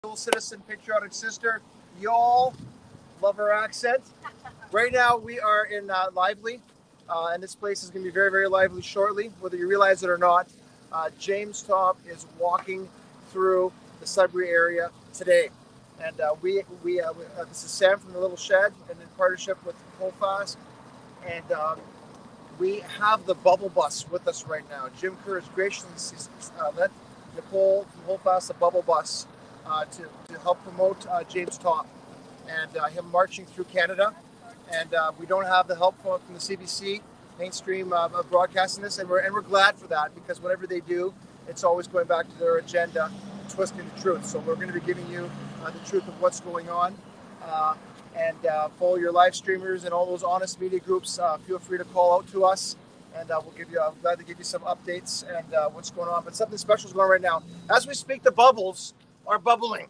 Dual citizen patriotic sister. Y'all love her accent. Right now we are in Lively, and this place is going to be very, very lively shortly, whether you realize it or not. James Topp is walking through the Sudbury area today, and this is Sam from the Little Shed, and in partnership with Holdfast, and we have the bubble bus with us right now. Jim Kerr has graciously lent Nicole from Holdfast the bubble bus to help promote James Topp and him marching through Canada. And we don't have the help from the CBC mainstream broadcasting this, and we're glad for that, because whatever they do, it's always going back to their agenda, twisting the truth. So we're going to be giving you the truth of what's going on. And follow your live streamers and all those honest media groups. Feel free to call out to us, and I'm glad to give you some updates and what's going on. But something special is going on right now. As we speak, the bubbles are bubbling.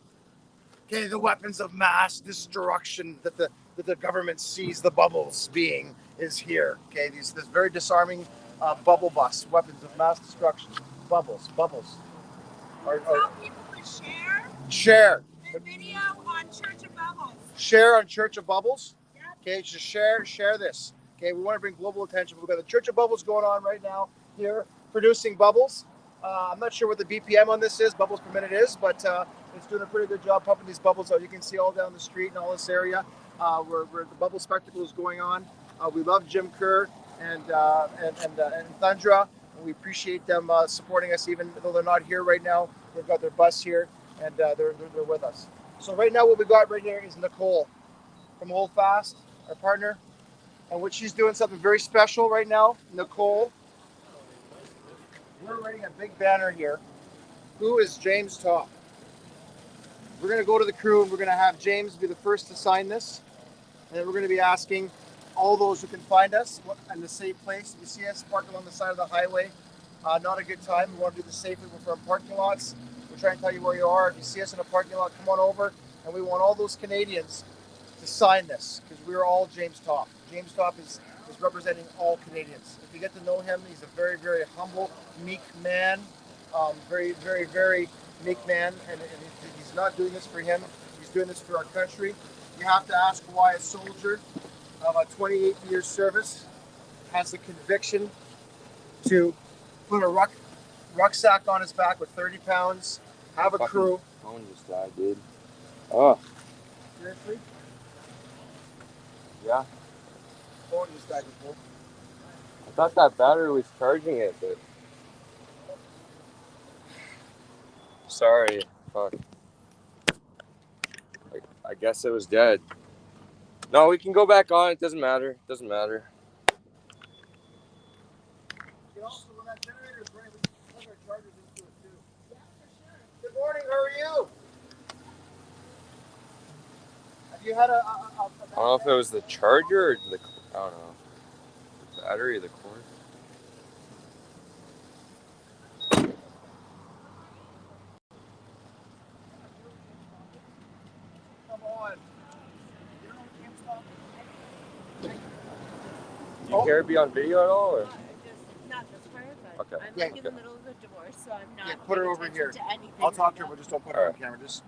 Okay, the weapons of mass destruction that the government sees the bubbles being is here. Okay, this very disarming bubble bus, weapons of mass destruction, bubbles. Tell people to Share the video on Church of Bubbles. Share on Church of Bubbles. Yep. Okay, just share this. Okay, we want to bring global attention. We've got the Church of Bubbles going on right now here, producing bubbles. I'm not sure what the BPM on this is, bubbles per minute is, but it's doing a pretty good job pumping these bubbles out. You can see all down the street and all this area where the bubble spectacle is going on. We love Jim Kerr and Thundra, and we appreciate them supporting us, even though they're not here right now. They've got their bus here, and they're with us. So right now what we got right here is Nicole from Holdfast, our partner, and what she's doing something very special right now. Nicole, we're writing a big banner here. Who is James Topp? We're going to go to the crew, and we're going to have James be the first to sign this, and then we're going to be asking all those who can find us in the safe place. If you see us parked along the side of the highway, not a good time. We want to do this safely. We're from parking lots. We're trying to tell you where you are. If you see us in a parking lot, come on over. And we want all those Canadians to sign this, because we're all James Topp. James Topp is representing all Canadians. If you get to know him, he's a very, very humble, meek man. Very, very, very meek man. And he's not doing this for him. He's doing this for our country. You have to ask why a soldier of a 28-year service has the conviction to put a rucksack on his back with 30 pounds, have a crew. Phone just died, dude. Oh. Seriously? Yeah. Phone just died before. I thought that battery was charging it, but... Sorry. Fuck. I guess it was dead. No, we can go back on. It doesn't matter. It doesn't matter. Also, when that generator is running, we can plug our chargers into it too. Yeah, for sure. Good morning. How are you? Have you had a I don't know if it was the charger or the... I don't know. The battery or the cord. Come on. Do you care to be on video at all? Or? Not this part, but Okay. I'm like in the middle of a divorce, so I'm not put her paying over attention here. to anything. I'll talk to her, but just don't put her on camera. Just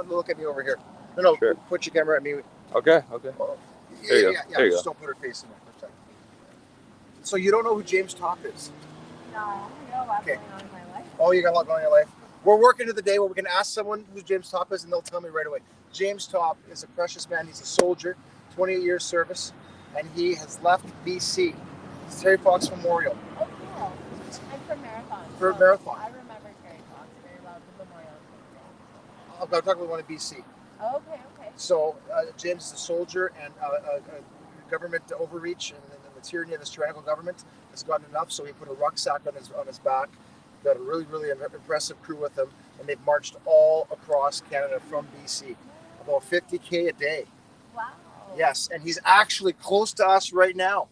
look at me over here. No, Sure. Put your camera at me. Okay. There you go. Yeah. There you Just go. don't put her face in there for a second. So you don't know who James Topp is? No, I got a lot going on in my life. Oh, you got a lot going on in your life. We're working to the day where we can ask someone who James Topp is, and they'll tell me right away. James Topp is a precious man. He's a soldier, 28 years service, and he has left BC. It's Terry Fox Memorial. Oh, cool. I'm from Marathon. For Marathon. I remember Terry Fox very well, the memorial. I'm talking about one in BC. Okay. So James is a soldier, and government overreach and the tyranny of this tyrannical government has gotten enough. So he put a rucksack on his back. Got a really, really impressive crew with him, and they've marched all across Canada from BC, about 50K a day. Wow. Yes, and he's actually close to us right now.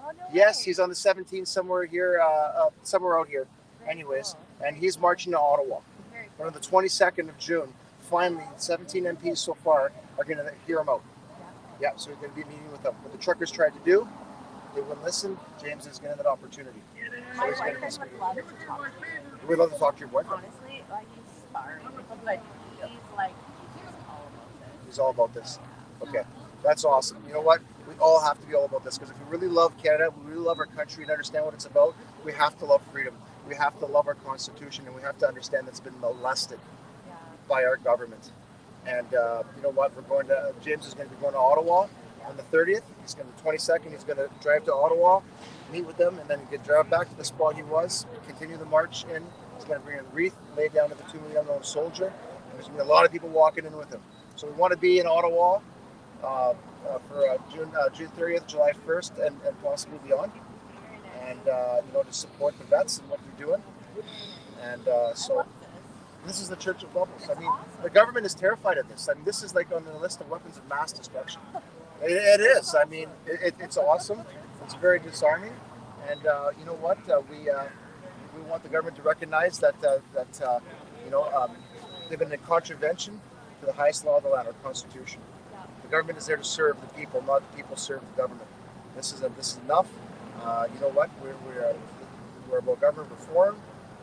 Oh, no Yes, way. he's on the 17th somewhere here, somewhere out here. Very Anyways, cool. and he's marching to Ottawa. Very But on the 22nd of June, finally, 17 MPs so far are going to hear him out. Yeah, so we're going to be meeting with them. What the truckers tried to do, they wouldn't listen. James is getting that opportunity. My boyfriend would love to talk to you. We'd love to talk to your boyfriend. Honestly, like he's sorry, but he's like He's all about this. Okay, that's awesome. You know what? We all have to be all about this, because if we really love Canada, we really love our country and understand what it's about, we have to love freedom. We have to love our Constitution, and we have to understand that it's been molested by our government. And you know what? James is going to be going to Ottawa on the 30th. He's going to, the 22nd, he's going to drive to Ottawa, meet with them, and then he can drive back to the spot he was, continue the march in. He's going to bring a wreath laid down at the tomb of the unknown soldier. And there's going to be a lot of people walking in with him. So we want to be in Ottawa for June 30th, July 1st, and possibly beyond. And you know, to support the vets and what they're doing. And so this is the Church of Bubbles. I mean, the government is terrified of this. I mean, this is like on the list of weapons of mass destruction. It is. I mean, it's awesome. It's very disarming. And you know what? We want the government to recognize that you know, they've been in contravention to the highest law of the land, our Constitution. The government is there to serve the people, not the people serve the government. This is enough. You know what? We're about government reform,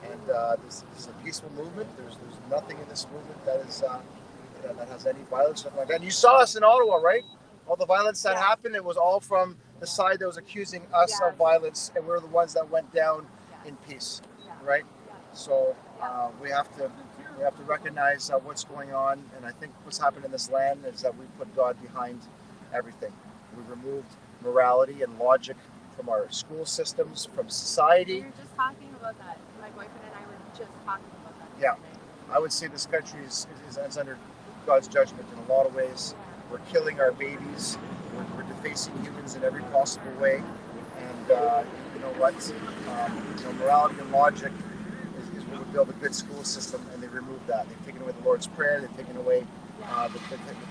and this is a peaceful movement. There's nothing in this movement that is that has any violence, something like that. And you saw us in Ottawa, right? All the violence that happened, it was all from the side that was accusing us of violence, and we're the ones that went down in peace, right? So we have to recognize what's going on, and I think what's happened in this land is that we put God behind everything. We removed morality and logic from our school systems, from society. We were just talking about that. My boyfriend and I were just talking about that. Yeah, I would say this country is under God's judgment in a lot of ways. We're killing our babies. We're defacing humans in every possible way. And you know what? You know, morality and logic is where we build a good school system, and they removed that. They've taken away the Lord's Prayer. They've taken away the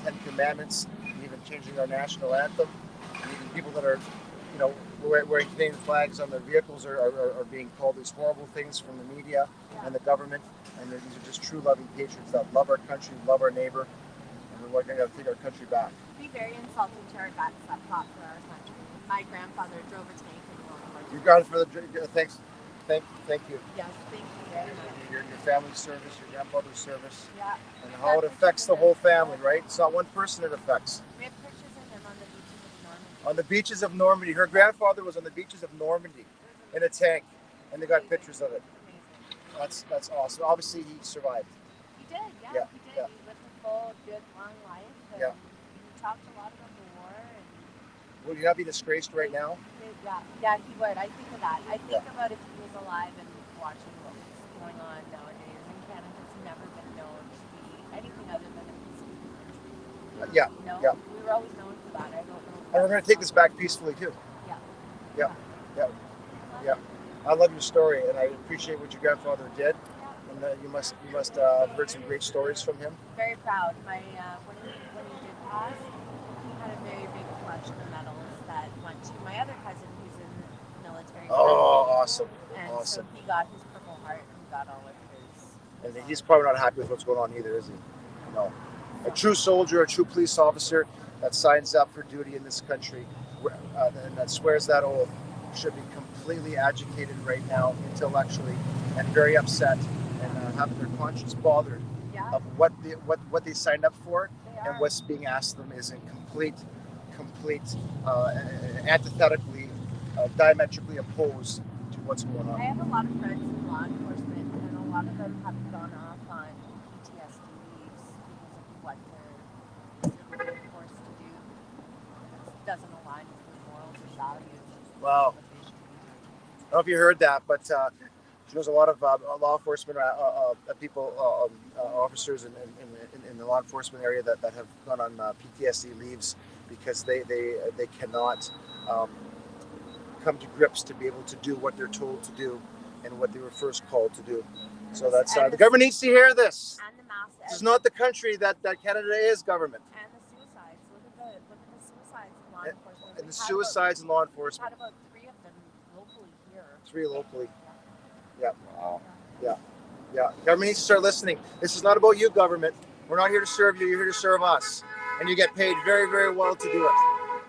Ten Commandments, even changing our national anthem. And even people that are, you know, wearing Canadian flags on their vehicles are being called these horrible things from the media and the government. And these are just true loving patriots that love our country, love our neighbor, and we're going to take our country back. It'd be very insulting to our guts that fought for our country. My grandfather drove a tank in World War II. Your grandfather, thanks. Thank you. Yes, thank you very much. Your family's service, your grandfather's service, Yeah. and how it affects the whole family, right? It's not one person it affects. We have pictures of him on the beaches of Normandy. On the beaches of Normandy. Her grandfather was on the beaches of Normandy in a tank, and they got pictures of it. Amazing. That's awesome. Obviously, he survived. He did, Yeah, he did. yeah. He lived a full, good, long life. And Yeah. he talked a lot about the war. And Will you not be disgraced right now? yeah, he would. I think of that. I think about if he was alive and watching what was going on nowadays. And Canada's never been known to be anything other than a peaceful country. Yeah. You know? Yeah. We were always known for that. I don't know. And we're going to take this back peacefully too. Yeah. Yeah. I love your story, and I appreciate what your grandfather did. And you must have heard some great stories from him. Very proud. When he did pass, he had a very big collection of medals that went to my other cousin who's in the military. Oh, awesome. And Awesome. so he got his Purple Heart and he got all of his. And he's probably not happy with what's going on either, is he? No. A true soldier, a true police officer that signs up for duty in this country and that swears that oath should be completely agitated right now, intellectually, and very upset, and having their conscience bothered of what they signed up for, and what's being asked of them is in complete antithetically, diametrically opposed to what's going on. I have a lot of friends in law enforcement, and a lot of them have gone off on PTSD leaves because of what they're being forced to do. It doesn't align with their morals or values. Wow. I don't know if you heard that, but she knows a lot of law enforcement people, officers in the law enforcement area that have gone on PTSD leaves because they cannot come to grips to be able to do what they're told to do and what they were first called to do. So that's the government needs to hear this. And the mass. This is not the country that Canada is government. And the suicides. Look at the suicides in law enforcement. And the suicides in law We've enforcement. had about 3 of them locally here. 3 locally. Wow. Yeah, government needs to start listening. This is not about you, government. We're not here to serve you. You're here to serve us. And you get paid very, very well to do it.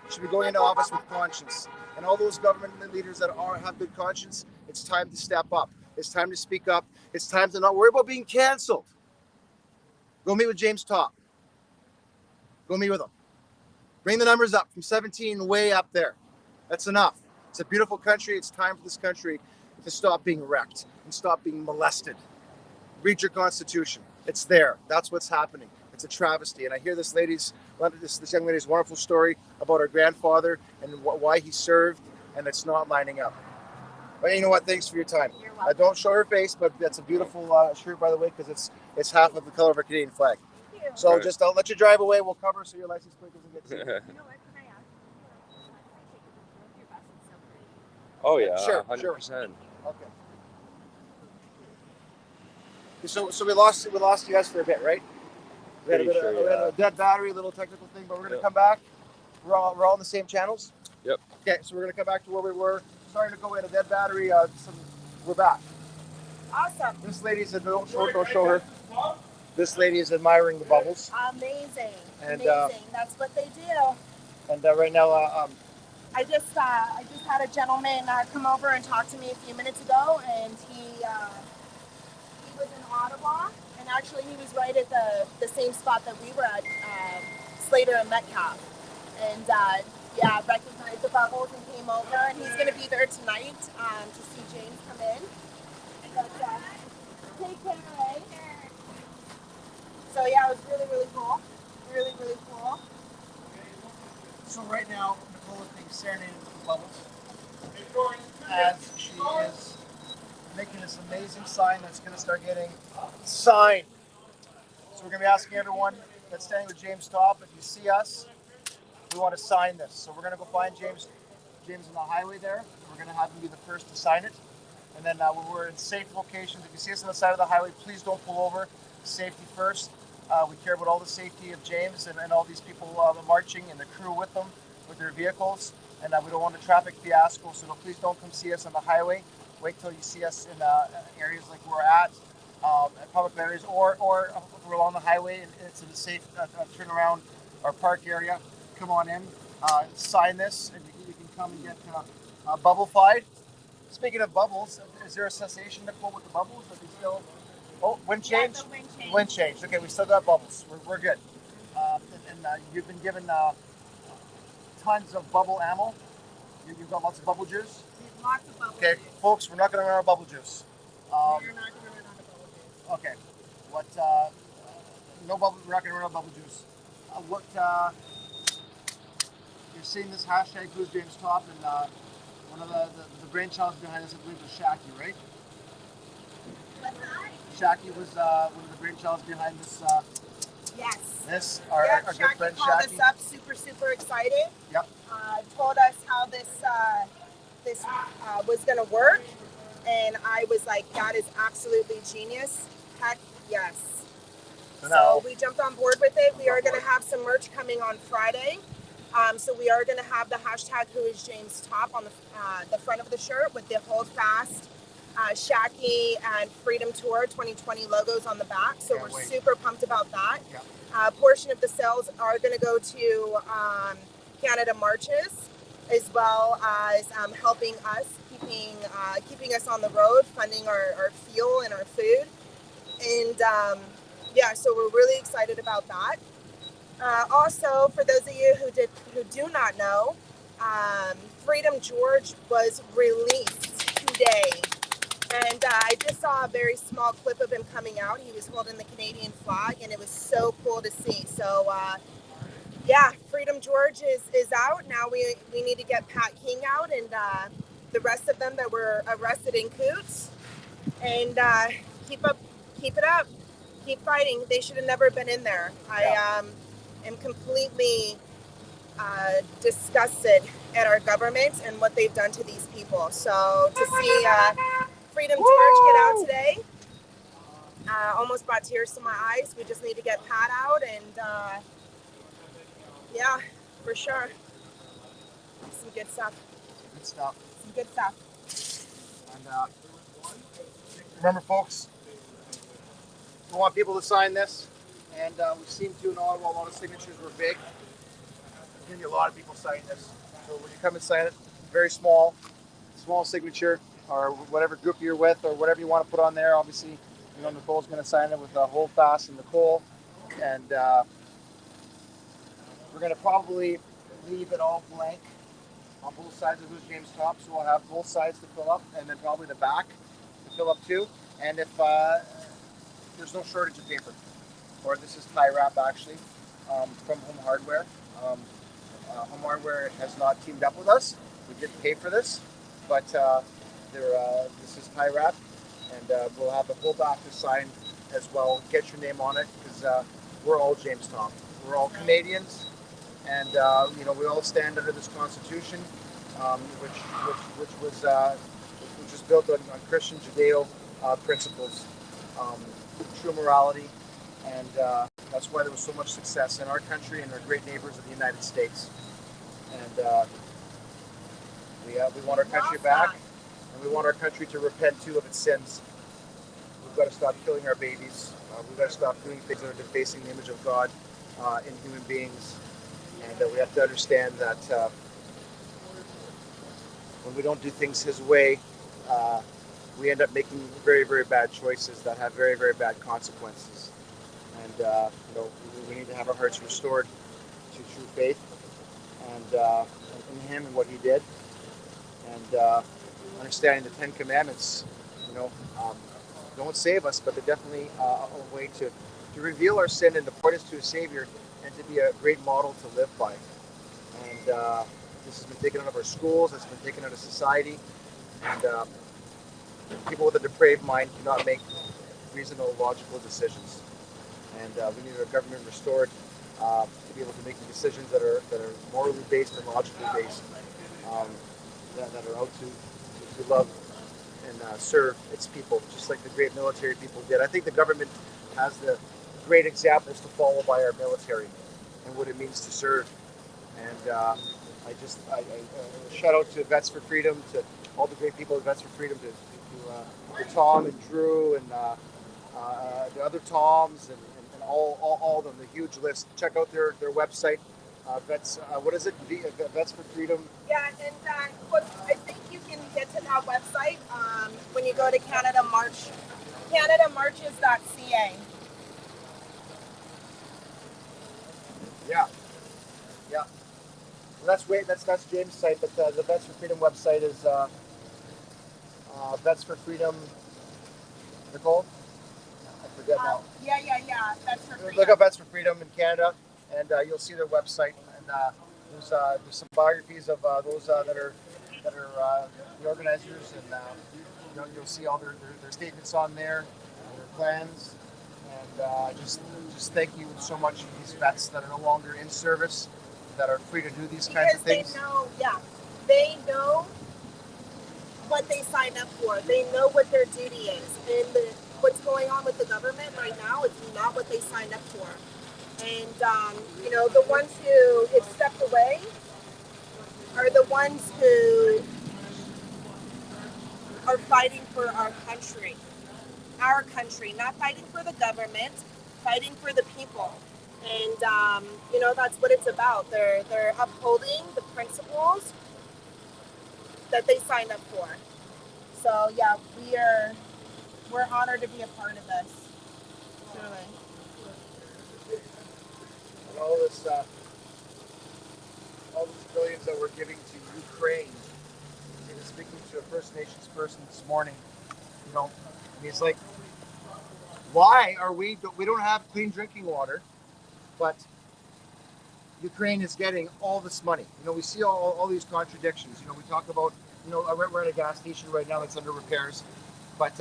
You should be going into office with conscience. And all those government leaders that have good conscience, it's time to step up. It's time to speak up. It's time to not worry about being canceled. Go meet with James Topp. Go meet with them. Bring the numbers up from 17 way up there. That's enough. It's a beautiful country. It's time for this country to stop being wrecked and stop being molested. Read your Constitution. It's there. That's what's happening. It's a travesty. And I hear this young lady's wonderful story about her grandfather and why he served, and it's not lining up. But you know what? Thanks for your time. You're welcome. Don't show her face, but that's a beautiful shirt, by the way, because it's half of the color of our Canadian flag. Thank you. So Right. just I'll let you drive away. We'll cover so your license plate doesn't get seen. You know what? Can I ask you? Your bus is so pretty. Oh yeah, Sure, 100%. Okay. So we lost you guys for a bit, right? We had Pretty sure, we had a dead battery, a little technical thing, but we're gonna come back. We're all on the same channels. Yep. Okay, so we're gonna come back to where we were. Sorry to go in a dead battery. We're back. Awesome. This lady's don't show her. This lady is admiring the bubbles, Amazing. And, Amazing. That's what they do. and right now, I just had a gentleman come over and talk to me a few minutes ago, and he was in Ottawa, and actually he was right at the same spot that we were at, Slater and Metcalf, and recognized the bubbles and came over, and he's going to be there tonight to see James come in. But, take care, eh? So yeah, it was really, really cool. Really, really cool. so right now, Nicole is being serenaded with the bubbles as she is making this amazing sign that's going to start getting signed. So we're going to be asking everyone that's standing with James Topp, if you see us, we want to sign this. So we're going to go find James on the highway there. We're going to have him be the first to sign it. And then when we're in safe locations, if you see us on the side of the highway, please don't pull over. Safety first. We care about all the safety of James and all these people marching and the crew with them, with their vehicles. And we don't want a traffic fiasco, so please don't come see us on the highway. Wait till you see us in areas like we're at, public areas, or if we're on the highway and it's a safe turnaround or park area. Come on in, sign this, and you can come and get bubble-fied. Speaking of bubbles, is there a cessation, Nicole, with the bubbles? Are they still? Oh, wind change? Yeah, the wind change. Wind change. Okay, we still got bubbles. We're good. And you've been given tons of bubble ammo. You've got lots of bubble juice. Lots of bubble Okay, juice. folks, we're not going to run out of bubble juice. You're not going to run out of bubble juice. Okay. What? No bubble. We're not going to run out of bubble juice. You're seeing this hashtag Who's James Topp, and one of the brainchilds behind this, I believe, was Shaki, right? What's that? Shaki was one of the brainchilds behind this. Yes. Our Yep, good Shaki friend called Shaki. us up, super excited. Yep. Told us how this was going to work, and I was like, that is absolutely genius. Heck yes. So we jumped on board with it. We are going to have some merch coming on Friday. So we are going to have the hashtag Who is James Topp on the front of the shirt with the Hold Fast, Shaki, and Freedom Tour 2020 logos on the back. So we're super pumped about that. Yep. A portion of the sales are going to go to Canada Marches, as well as helping us, keeping us on the road, funding our fuel and our food. And so we're really excited about that. Also, for those of you who do not know, Freedom George was released today. And I just saw a very small clip of him coming out. He was holding the Canadian flag, and it was so cool to see. So, Freedom George is out. Now we need to get Pat King out and the rest of them that were arrested in Coots. And keep it up. Keep fighting. They should have never been in there. I am completely disgusted at our government and what they've done to these people. So to see Freedom George get out today almost brought tears to my eyes. We just need to get Pat out, and for sure, some good stuff. Some good stuff. And remember, folks, we want people to sign this, and we seem to in Ottawa, a lot of signatures were big. There's going to be a lot of people signing this. So when you come and sign it, very small signature, or whatever group you're with, or whatever you want to put on there. Obviously, Nicole's going to sign it with Hold Fast and Nicole, and We're going to probably leave it all blank on both sides of who's James Topp, so we'll have both sides to fill up, and then probably the back to fill up too. And if there's no shortage of paper, or this is tie wrap actually from Home Hardware. Home Hardware has not teamed up with us. We didn't pay for this, but this is tie wrap, and we'll have the whole back to sign as well. Get your name on it, because we're all James Topp. We're all Canadians, and we all stand under this Constitution, which was built on Christian Judeo principles, true morality, and that's why there was so much success in our country and our great neighbors of the United States. And we want our country back, and we want our country to repent too of its sins. We've got to stop killing our babies. We've got to stop doing things that are defacing the image of God in human beings. And we have to understand that when we don't do things His way, we end up making very, very bad choices that have very, very bad consequences. And we need to have our hearts restored to true faith and in Him and what He did, and understanding the Ten Commandments. Don't save us, but they're definitely a way to reveal our sin and to point us to a Savior, and to be a great model to live by. And this has been taken out of our schools. It's been taken out of society, and people with a depraved mind cannot make reasonable, logical decisions. And we need our government restored to be able to make the decisions that are morally based and logically based, that are out to love and serve its people, just like the great military people did. I think the government has the great examples to follow by our military and what it means to serve. And I shout out to Vets for Freedom, to all the great people at Vets for Freedom, to Tom and Drew and the other Toms and all of them, the huge list. Check out their website. Vets, what is it? Vets for Freedom. Yeah, and I think you can get to that website when you go to Canada March. CanadaMarches.ca. Yeah. Well, that's James' site, but the Vets for Freedom website is Vets for Freedom. Nicole? I forget now. Yeah. Vets for Freedom. Look up Vets for Freedom in Canada, and you'll see their website. And there's some biographies of those that are the organizers, and you'll see all their statements on there, their plans. And just thank you so much to these vets that are no longer in service, that are free to do these kinds of things. They know what they signed up for. They know what their duty is. And what's going on with the government right now is not what they signed up for. And, the ones who have stepped away are the ones who are fighting for our country. Our country, not fighting for the government, fighting for the people. And, that's what it's about. They're upholding the principles that they signed up for. So, yeah, we're honored to be a part of this. Truly. And all these billions that we're giving to Ukraine. I was speaking to a First Nations person this morning, and he's like, why are we don't have clean drinking water, but Ukraine is getting all this money? We see all these contradictions. We talk about, we're at a gas station right now that's under repairs, but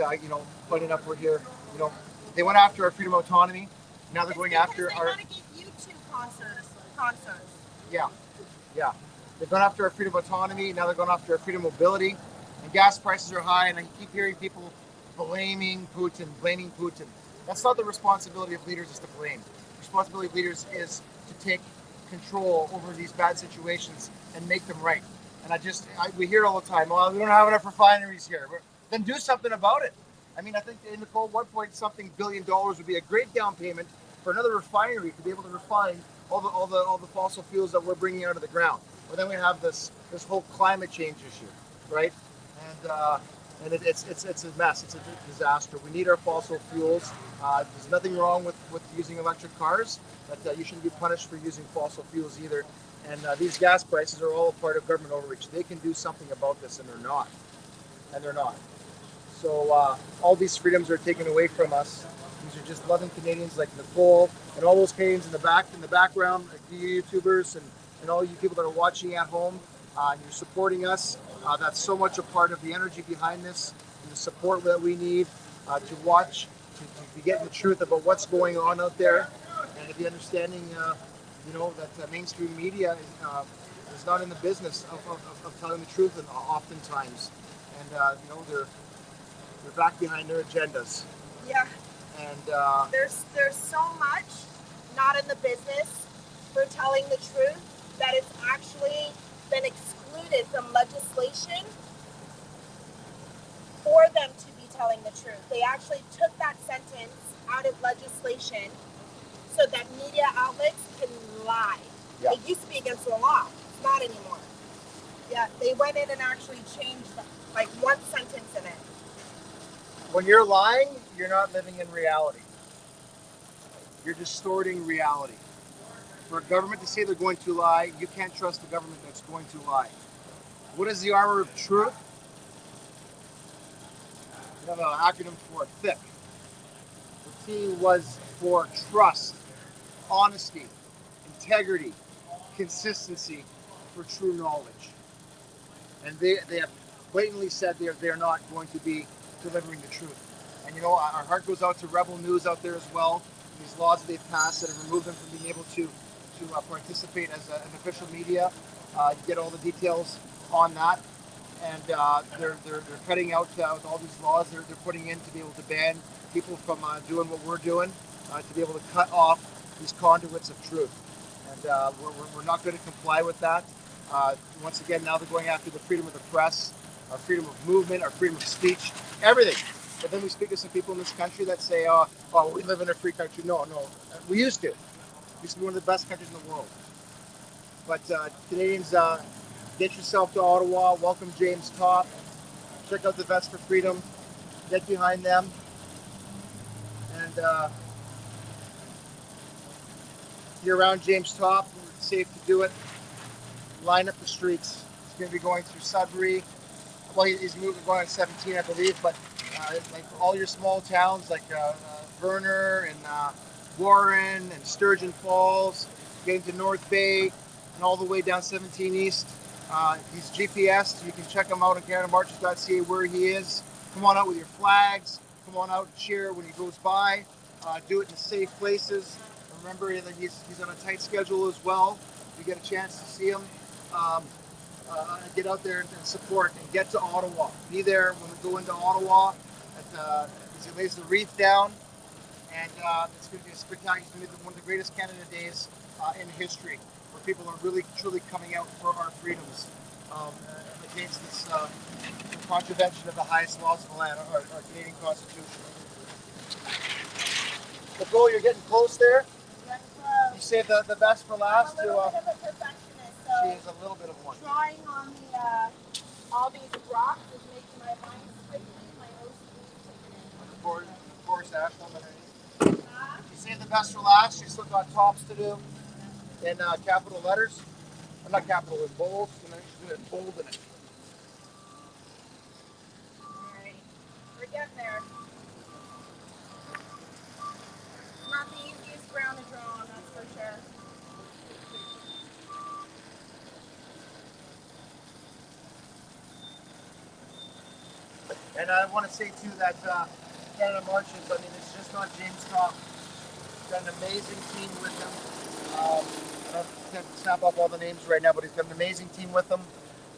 funny enough, we're here. They went after our freedom of autonomy. Now they're going after our. They want to give you two concerts. Yeah. They've gone after our freedom of autonomy. Now they're going after our freedom of mobility. And gas prices are high, and I keep hearing people blaming Putin. That's not the responsibility of leaders, is to blame. The responsibility of leaders is to take control over these bad situations and make them right. And we hear all the time, well, we don't have enough refineries here. Then do something about it. I think, Nicole, $1 billion would be a great down payment for another refinery to be able to refine all the fossil fuels that we're bringing out of the ground. Well, then we have this whole climate change issue, right? And and it's a mess. It's a disaster. We need our fossil fuels. There's nothing wrong with using electric cars, but you shouldn't be punished for using fossil fuels either. And these gas prices are all part of government overreach. They can do something about this, and they're not. And they're not. So all these freedoms are taken away from us. These are just loving Canadians like Nicole and all those Canadians in the background, like you YouTubers and all you people that are watching at home. And you're supporting us. That's so much a part of the energy behind this, and the support that we need to watch, to be getting the truth about what's going on out there, and the understanding, that mainstream media is not in the business of telling the truth, and oftentimes, and they're back behind their agendas. Yeah. And there's so much not in the business for telling the truth that it's actually been excluded from legislation for them to be telling the truth. They actually took that sentence out of legislation so that media outlets can lie. Yeah. It used to be against the law. It's not anymore. Yeah, they went in and actually changed like one sentence in it. When you're lying, you're not living in reality. You're distorting reality. For a government to say they're going to lie, you can't trust the government that's going to lie. What is the Armour of Truth? We have an acronym for it, THIC. The T was for trust, honesty, integrity, consistency, for true knowledge. And they have blatantly said they're not going to be delivering the truth. And our heart goes out to Rebel News out there as well. These laws that they've passed that have removed them from being able to participate as an official media. You get all the details on that, and they're cutting out with all these laws they're putting in to be able to ban people from doing what we're doing, to be able to cut off these conduits of truth. And we're not going to comply with that. Once again, now they're going after the freedom of the press, our freedom of movement, our freedom of speech, everything. But then we speak to some people in this country that say, oh, we live in a free country. No, we used to. We used to be one of the best countries in the world. But Canadians, get yourself to Ottawa. Welcome James Topp. Check out the Vets for Freedom. Get behind them. And if you're around James Topp, it's safe to do it. Line up the streets. He's going to be going through Sudbury. Well, he's going on 17, I believe, but like all your small towns like Verner and Warren and Sturgeon Falls, getting to North Bay and all the way down 17 East. He's GPS. You can check him out on CanadaMarches.ca where he is. Come on out with your flags. Come on out and cheer when he goes by. Do it in safe places. Remember that he's on a tight schedule as well. If you get a chance to see him, get out there and support and get to Ottawa. Be there when we go into Ottawa as he lays the wreath down. And it's going to be a spectacular. It's going to be one of the greatest Canada Days in history, where people are really, truly coming out for our freedoms against this contravention of the highest laws of the land, our Canadian Constitution. Nicole, you're getting close there. You saved the best for last. I'm a little bit of a perfectionist, so she is a little bit of one. drawing on all these rocks is making my mind squiggly. My OCD is Of course, Ashland underneath. You saved the best for last. You still got tops to do in capital letters. Or not capital, in bold. And then you do it bold in it. Alright, we're getting there. Not the easiest ground to draw on, that's for sure. And I want to say too that Canada Marches, I mean, it's just not James Topp. He's got an amazing team with him. I can't snap up all the names right now, but he's got an amazing team with him.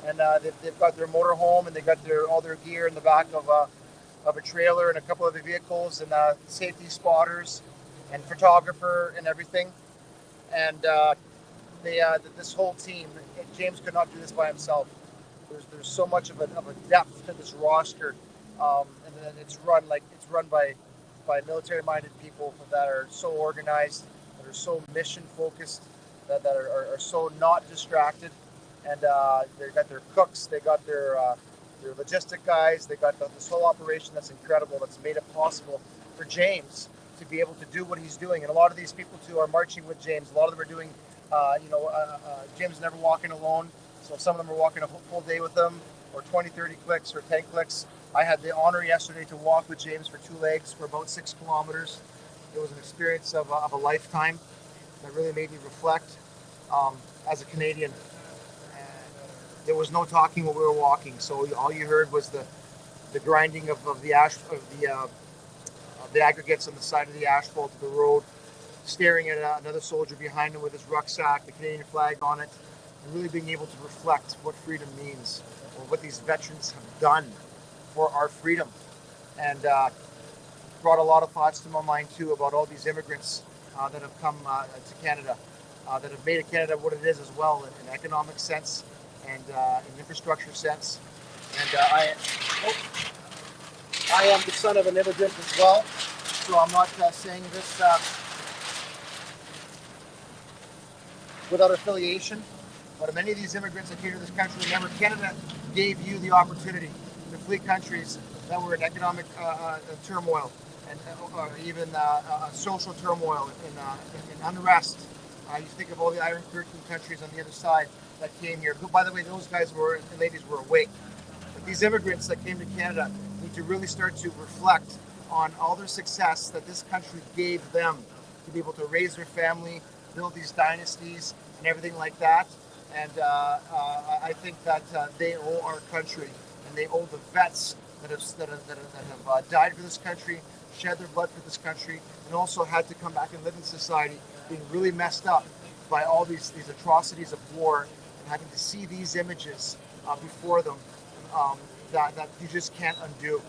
And they've got their motorhome and they got all their gear in the back of a trailer and a couple of the vehicles and safety spotters and photographer and everything. And this whole team, James could not do this by himself. There's so much of a depth to this roster, and then it's run by military-minded people that are so organized, that are so mission-focused, that are so not distracted, and they got their cooks, they got their They're logistic guys. They got this whole operation that's incredible, that's made it possible for James to be able to do what he's doing. And a lot of these people too are marching with James. A lot of them are doing, James is never walking alone. So some of them are walking a full day with them, or 20, 30 clicks or 10 clicks. I had the honor yesterday to walk with James for 2 legs for about 6 kilometers. It was an experience of a lifetime that really made me reflect as a Canadian. And there was no talking when we were walking, so all you heard was the grinding of the aggregates on the side of the asphalt of the road, staring at another soldier behind him with his rucksack, the Canadian flag on it, and really being able to reflect what freedom means, or what these veterans have done for our freedom. And brought a lot of thoughts to my mind too about all these immigrants that have come to Canada, that have made Canada what it is as well, in an economic sense and in infrastructure sense. And I am the son of an immigrant as well, so I'm not saying this without affiliation. But many of these immigrants that came to this country, remember, Canada gave you the opportunity to flee countries that were in economic turmoil and even social turmoil and unrest. You think of all the Iron Curtain countries on the other side that came here. By the way, those guys and ladies were awake. But these immigrants that came to Canada need to really start to reflect on all their success that this country gave them to be able to raise their family, build these dynasties and everything like that. And I think that they owe our country, and they owe the vets that have died for this country, shed their blood for this country, and also had to come back and live in society, being really messed up by all these atrocities of war, and having to see these images before them that you just can't undo.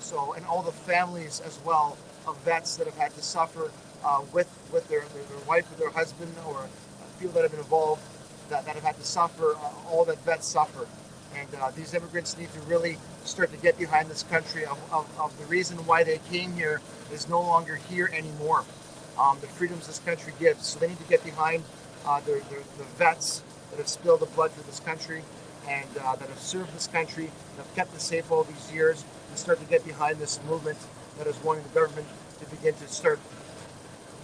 So, and all the families as well of vets that have had to suffer with their wife or their husband, or people that have been involved that have had to suffer all that vets suffer. And these immigrants need to really start to get behind this country of the reason why they came here is no longer here anymore. The freedoms this country gives. So they need to get behind the vets that have spilled the blood for this country, and that have served this country, that have kept us safe all these years, and start to get behind this movement that is wanting the government to begin to start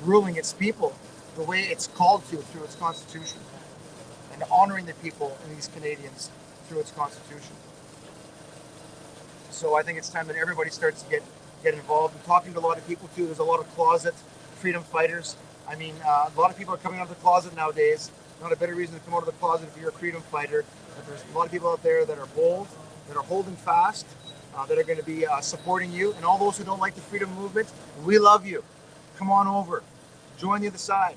ruling its people the way it's called to through its constitution, and honoring the people and these Canadians through its constitution. So I think it's time that everybody starts to get involved. I'm talking to a lot of people too. There's a lot of closet freedom fighters. I mean, a lot of people are coming out of the closet nowadays. Not a better reason to come out of the closet if you're a freedom fighter. But there's a lot of people out there that are bold, that are holding fast, that are going to be supporting you. And all those who don't like the freedom movement, we love you. Come on over. Join the other side.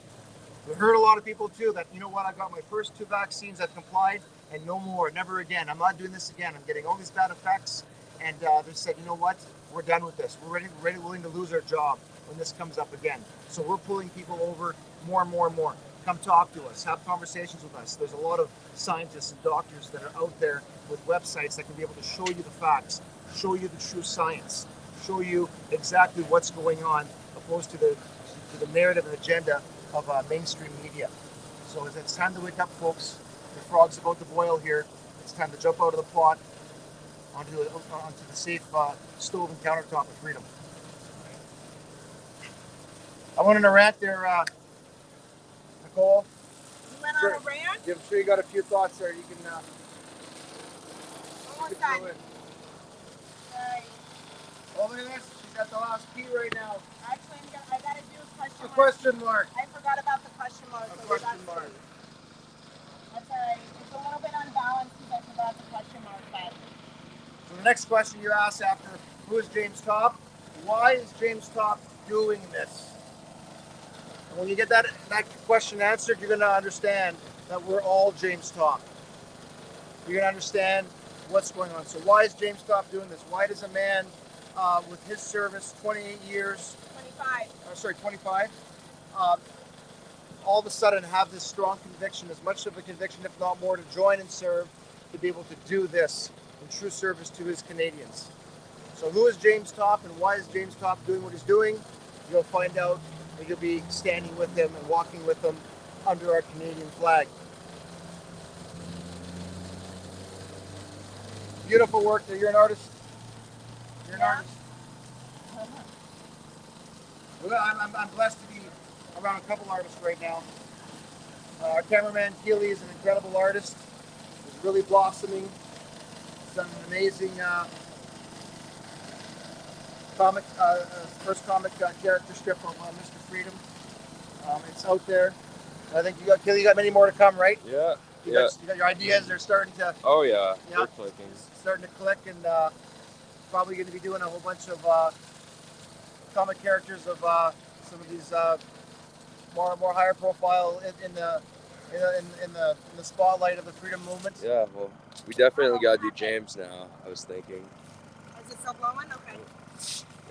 We heard a lot of people too that, you know what, I got my first 2 vaccines, I've complied, and no more, never again. I'm not doing this again. I'm getting all these bad effects. And they said, you know what, we're done with this. We're ready, willing to lose our job when this comes up again. So we're pulling people over more and more and more. Come talk to us, have conversations with us. There's a lot of scientists and doctors that are out there with websites that can be able to show you the facts, show you the true science, show you exactly what's going on, opposed to the narrative and agenda of mainstream media. So it's time to wake up, folks. The frog's about to boil here. It's time to jump out of the pot onto the safe stove and countertop of freedom. I went on a rant there, Nicole. You went on a rant? I'm sure you got a few thoughts there. You can. Almost done. Right. Oh, look at this. She's at the last P right now. Actually, I gotta do a question A mark. question mark. I forgot about the question mark. A so question mark. That's alright. It's a little bit unbalanced because I forgot the question mark, but. So the next question you ask after, who is James Topp? Why is James Topp doing this? And when you get that question answered, you're going to understand that we're all James Topp. You're going to understand what's going on. So why is James Topp doing this? Why does a man with his service, 28 years, 25, all of a sudden have this strong conviction, as much of a conviction, if not more, to join and serve, to be able to do this in true service to his Canadians. So who is James Topp, and why is James Topp doing what he's doing? You'll find out, and you'll be standing with him and walking with him under our Canadian flag. Beautiful work there. You're an artist. You're an artist. Well, I'm blessed to be around a couple artists right now. Our cameraman Keely is an incredible artist. He's really blossoming. He's done an amazing first comic character strip of Mr. Freedom. It's out there. I think you got Keely. You got many more to come, right? Yeah. You got your ideas. They're starting to. Oh yeah. They're clicking. Starting to click, and probably going to be doing a whole bunch of comic characters of some of these more higher profile in the spotlight of the freedom movement. Yeah. Well, we definitely got to do James now. I was thinking. Is it still blowing? Okay.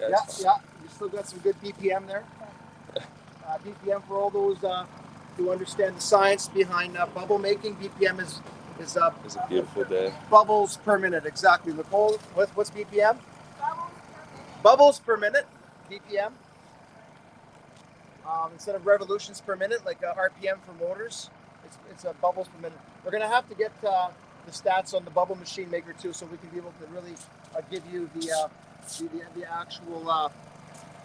Yeah. You still got some good BPM there. BPM for all those who understand the science behind bubble making. BPM is It's a beautiful day. Bubbles per minute, exactly. Nicole, what's BPM? Bubbles per minute, BPM. Instead of revolutions per minute, like RPM for motors, it's bubbles per minute. We're gonna have to get the stats on the bubble machine maker too, so we can be able to really give you the actual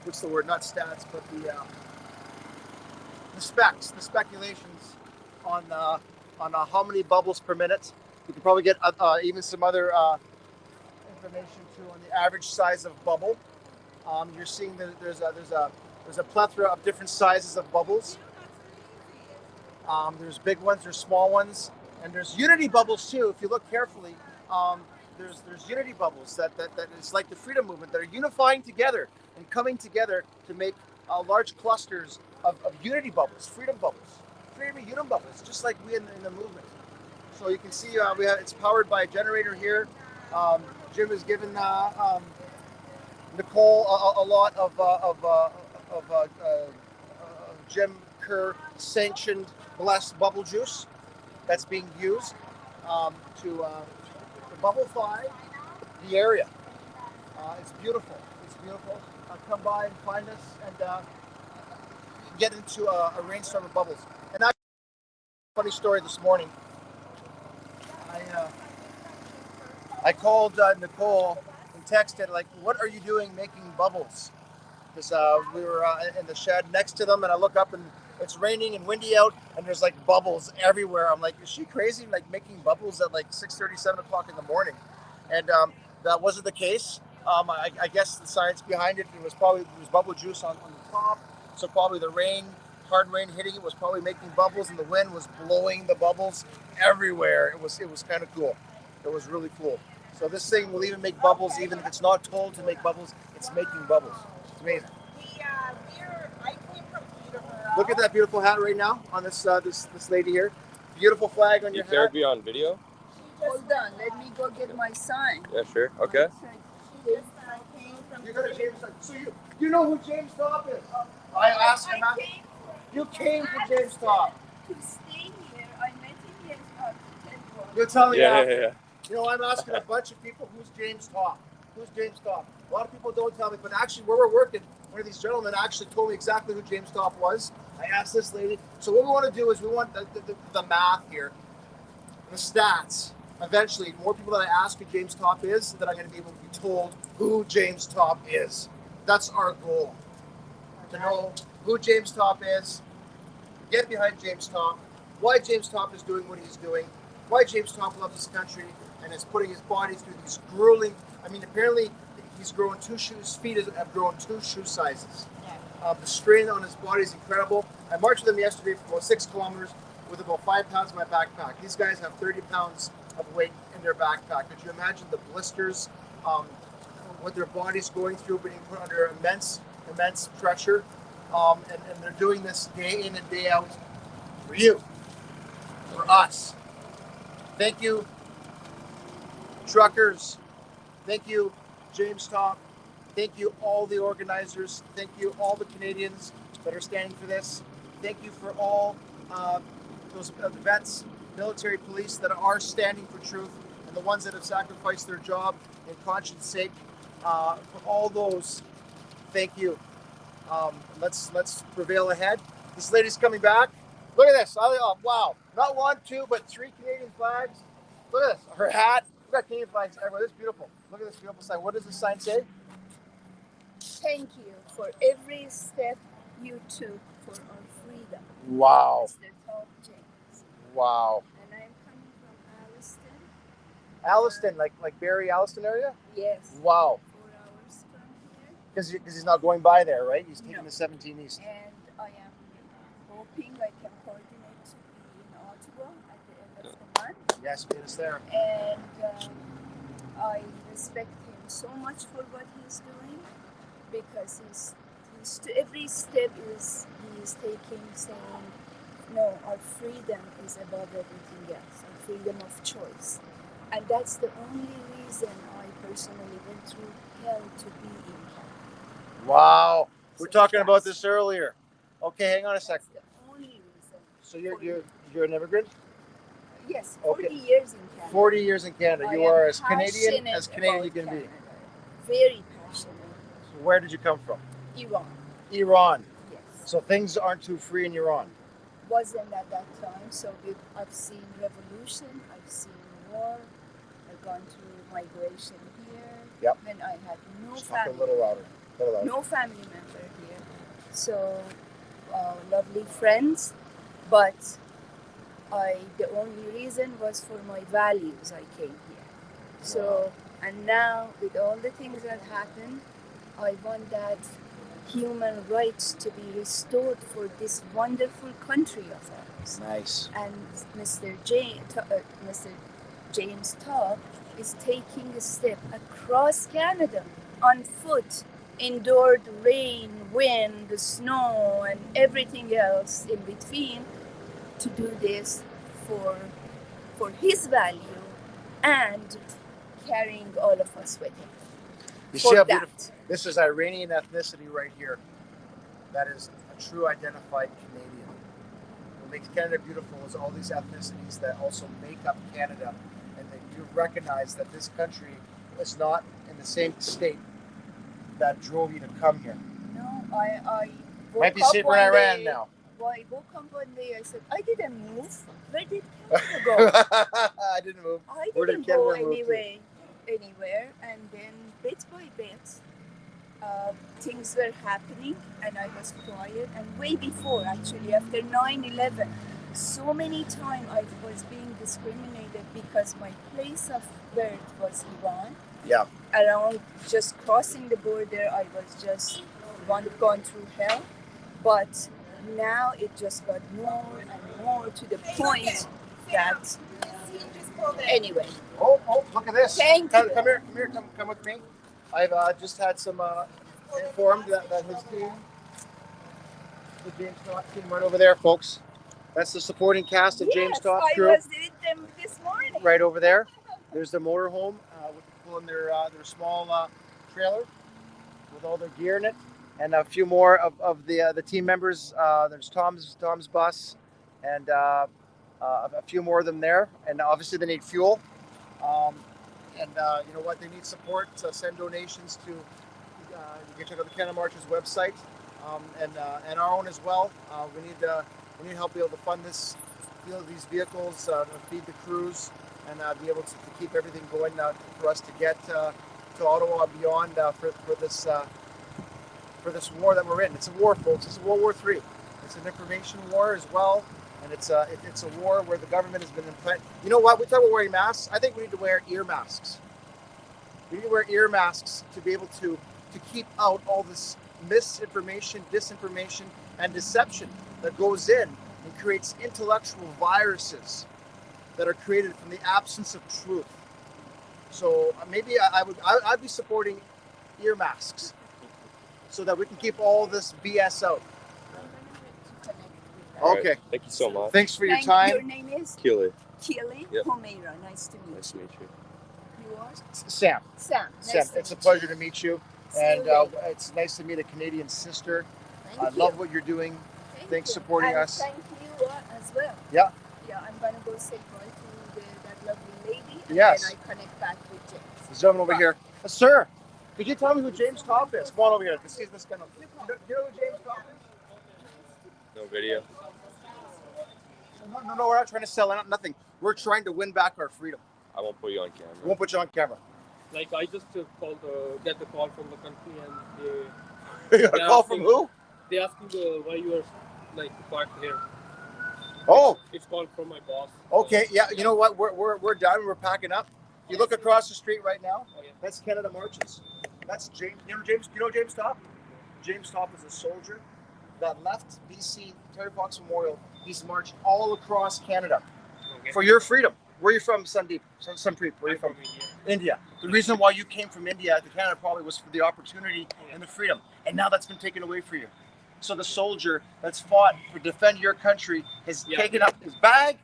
what's the word? Not stats, but the specs, the speculations on how many bubbles per minute. We could probably get even some other information too on the average size of bubble. You're seeing that there's a plethora of different sizes of bubbles. There's big ones, there's small ones, and there's unity bubbles too. If you look carefully, there's unity bubbles that is like the freedom movement that are unifying together and coming together to make large clusters of unity bubbles, freedom unum bubbles, just like we in the movement. So you can see it's powered by a generator here. Jim has given Nicole a lot of Jim Kerr sanctioned blessed bubble juice that's being used to bubblify the area. It's beautiful. It's beautiful. Come by and find us and get into a rainstorm of bubbles. And that's a funny story this morning. I called Nicole and texted, like, what are you doing making bubbles? Because we were in the shed next to them, and I look up and it's raining and windy out, and there's like bubbles everywhere. I'm like, is she crazy, like making bubbles at like 6:30, 7 o'clock in the morning? And that wasn't the case. I guess the science behind it, there was bubble juice on the top, so probably the hard rain hitting it was probably making bubbles, and the wind was blowing the bubbles everywhere. It was kind of cool. It was really cool. So this thing will even make bubbles, even if it's not told to make bubbles. It's making bubbles. It's amazing. I came from Peterburgers. Look at that beautiful hat right now on this lady here. Beautiful flag on your You care to hat. be on video? Hold on, let me go get my sign. Yeah, sure. Okay. You go to James Topp. So you know who James Topp is? I asked him. You came from James Topp. To stay here, I met him here about 10 months. You're telling me after. Yeah. You know, I'm asking a bunch of people, who's James Topp? Who's James Topp? A lot of people don't tell me, but actually where we're working, one of these gentlemen actually told me exactly who James Topp was. I asked this lady. So what we want to do is we want the math here, the stats. Eventually, more people that I ask who James Topp is, that I'm going to be able to be told who James Topp is. That's our goal. To know who James Topp is, get behind James Topp, why James Topp is doing what he's doing, why James Topp loves his country and is putting his body through these grueling, apparently he's grown his feet have grown 2 shoe sizes. The strain on his body is incredible. I marched with him yesterday for about 6 kilometers with about 5 pounds in my backpack. These guys have 30 pounds of weight in their backpack. Could you imagine the blisters, what their body's going through, being put under immense pressure, and they're doing this day in and day out for you, for us. Thank you, truckers. Thank you, James Topp. Thank you, all the organizers. Thank you, all the Canadians that are standing for this. Thank you for all those vets, military, police that are standing for truth, and the ones that have sacrificed their job in conscience sake. For all those, thank you. Let's prevail ahead. This lady's coming back. Look at this. Oh, wow. Not 1, 2, but 3 Canadian flags. Look at this. Her hat. We've got Canadian flags everywhere. This is beautiful. Look at this beautiful sign. What does the sign say? Thank you for every step you took for our freedom. Wow. Mr. Topp James. Wow. And I'm coming from Alliston. Alliston, like Barrie, Alliston area? Yes. Wow. 4 hours from here. Because he's not going by there, right? He's taking No. the 17 East. And I am hoping I can coordinate to be in Ottawa at the end of the month. Yes, meet us there. And I respect him so much for what he's doing, because he's to every step he's taking, saying, no, our freedom is above everything else, our freedom of choice. And that's the only reason I personally went through hell to be in Canada. Wow. We're So talking about that's- this earlier. Okay, hang on a That's second. the only reason. So you're an immigrant? Yes, Okay. 40 years in Canada. 40 years in Canada. I You am are as Canadian passionate as Canadian you about can be. Canada. Very passionate. So where did you come from? Iran, Iran. yes. So things aren't too free in Iran. Wasn't at that time, so I've seen revolution, I've seen war, I've gone through migration here. Yep. When I had no Just talk a family, little louder. A little louder. no family member here. So lovely friends, but the only reason was for my values I came here. So, and now with all the things that happened, I want that human rights to be restored for this wonderful country of ours. Nice. And Mr. James Topp is taking a step across Canada on foot, endured rain, wind, snow, and everything else in between, to do this for his value and carrying all of us with him. You For see how that. beautiful? This is Iranian ethnicity right here. That is a true identified Canadian. What makes Canada beautiful is all these ethnicities that also make up Canada, and that you recognize that this country is not in the same state that drove you to come here. No, I Might be woke up safer in one Iran day- now. Well, I woke up one day, I said, I didn't move. Where did Canada go? I didn't move. I Where did didn't go Canada move to? anywhere. And then bit by bit, things were happening, and I was quiet. And way before, actually, after 9/11, so many times I was being discriminated because my place of birth was Iran. Yeah. Around just crossing the border, I was just gone through hell. But now it just got more and more to the point that, anyway. Oh, look at this. Thank come, you. Come here, come with me. I've just had some informed that his team, the James Topp team, right over there, folks. That's the supporting cast of James Topp I crew, was with them this morning. right over there. There's the motorhome with people in their their trailer with all their gear in it, and a few more of the team members. There's Tom's bus, and a few more of them there. And obviously they need fuel. And you know what? They need support. Send donations to. You can check out the Canada March's website, and our own as well. We need help be able to fund these vehicles, feed the crews, and be able to keep everything going for us to get to Ottawa and beyond for this war that we're in. It's a war, folks. It's World War III. It's an information war as well. And it's a war where the government has been implanted. You know what? We talk about wearing masks. I think we need to wear ear masks. We need to wear ear masks to be able to keep out all this misinformation, disinformation, and deception that goes in and creates intellectual viruses that are created from the absence of truth. So maybe I'd be supporting ear masks so that we can keep all this BS out. All right. Okay. Thank you so much. Thanks for your Your time. name is Keely. Keely Yep. Homeira. Nice to meet Nice to meet you. you. You are Sam. Sam. Sam, Nice to it's a meet pleasure you. to meet you. See you And later. it's nice to meet a Canadian sister. Thank I you. love what you're doing. Thank Thanks you. supporting And us. Thank you as well. Yeah. Yeah, I'm gonna go say bye to that lovely lady, and Yes. then I connect back with James. There's a gentleman over here. Sir, could you tell me who James Topp is? Come on over here. Let's see this kind of. Do you know who James Topp is? No video. No, we're not trying to sell nothing. We're trying to win back our freedom. I won't put you on camera. We won't put you on camera. Like I just get the call from the company and You got a call from who? they asking why you are like parked here. Oh, It's called from my boss. okay. Yeah, you know what? We're done. We're packing up. You look across the street right now. Oh, yeah. That's Canada Marches. That's James. You know James? You know James Topp? James Topp is a soldier that left BC Terry Fox Memorial. He's marched all across Canada Okay. for your freedom. Where are you from, Sandeep? Sanpreet, where are you I'm from? India. India. The reason why you came from India to Canada probably was for the opportunity and the freedom. And now that's been taken away for you. So the soldier that's fought to defend your country has taken up his bag,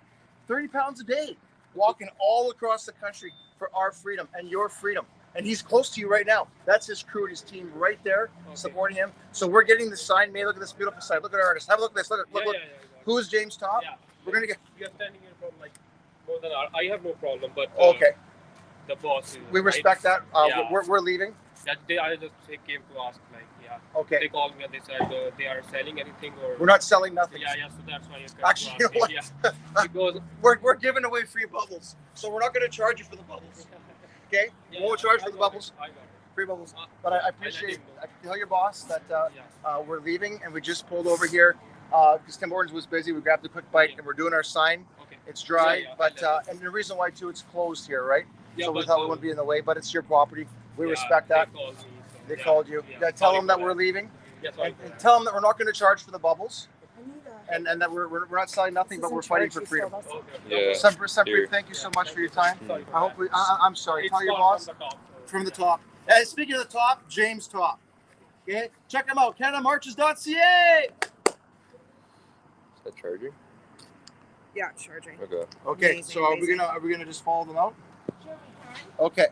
30 pounds a day, walking all across the country for our freedom and your freedom. And he's close to you right now. That's his crew and his team right there supporting him. So we're getting the sign made. Look at this beautiful sign. Look at our artist. Have a look at this. Look. Who is James Topp? Yeah. We're going to get... We are standing here from like more than an hour. I have no problem, but Okay. the boss is We respect that. Yeah. We're leaving. That day I just came to ask Okay. They called me and they said they are selling anything or We're not selling nothing. so that's why you Actually, you know what? Because We're giving away free bubbles, so we're not going to charge you for the bubbles. Okay? We won't charge for the bubbles. I got it. Free bubbles. But I appreciate. I can tell your boss that Yeah. we're leaving, and we just pulled over here because Tim Hortons was busy. We grabbed a quick bite, and we're doing our sign. Okay. It's dry, Yeah, but and the reason why too, it's closed here, right? Yeah, So we but, thought we wouldn't be in the way, but it's your property. We yeah, respect that. They called me. So, They called you. Yeah. You gotta tell Sorry them that for we're leaving, Yeah, sorry and, for and that. tell them that we're not going to charge for the bubbles, Anita, and that we're not selling nothing, but we're fighting for freedom. Okay. Yeah. Sanpreet, Here. thank you so much for your time. Sorry for I hope that. I'm sorry. It's Tell your called boss from the top, so- from the top. And speaking of the top, James Topp. Okay, check them out. CanadaMarches.ca. Is that charging? Yeah, charging. Okay. Okay, Amazing, so are amazing. we gonna just follow them out? Sure, we can. Okay.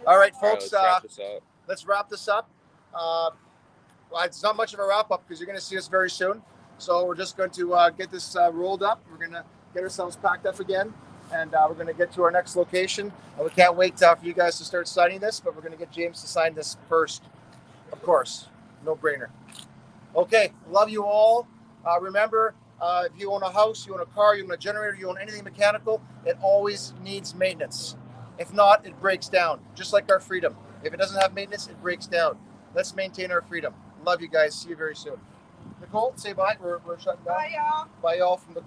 All right, All right, folks. let's wrap this up. Let's wrap this up. Well, it's not much of a wrap up because you're going to see us very soon. So we're just going to get this rolled up. We're going to get ourselves packed up again, and we're going to get to our next location. And we can't wait for you guys to start signing this, but we're going to get James to sign this first, of course. No brainer. Okay, love you all. Remember, if you own a house, you own a car, you own a generator, you own anything mechanical, it always needs maintenance. If not, it breaks down, just like our freedom. If it doesn't have maintenance, it breaks down. Let's maintain our freedom. Love you guys. See you very soon. Nicole, say bye. We're shutting down. Bye, y'all. Bye, y'all from the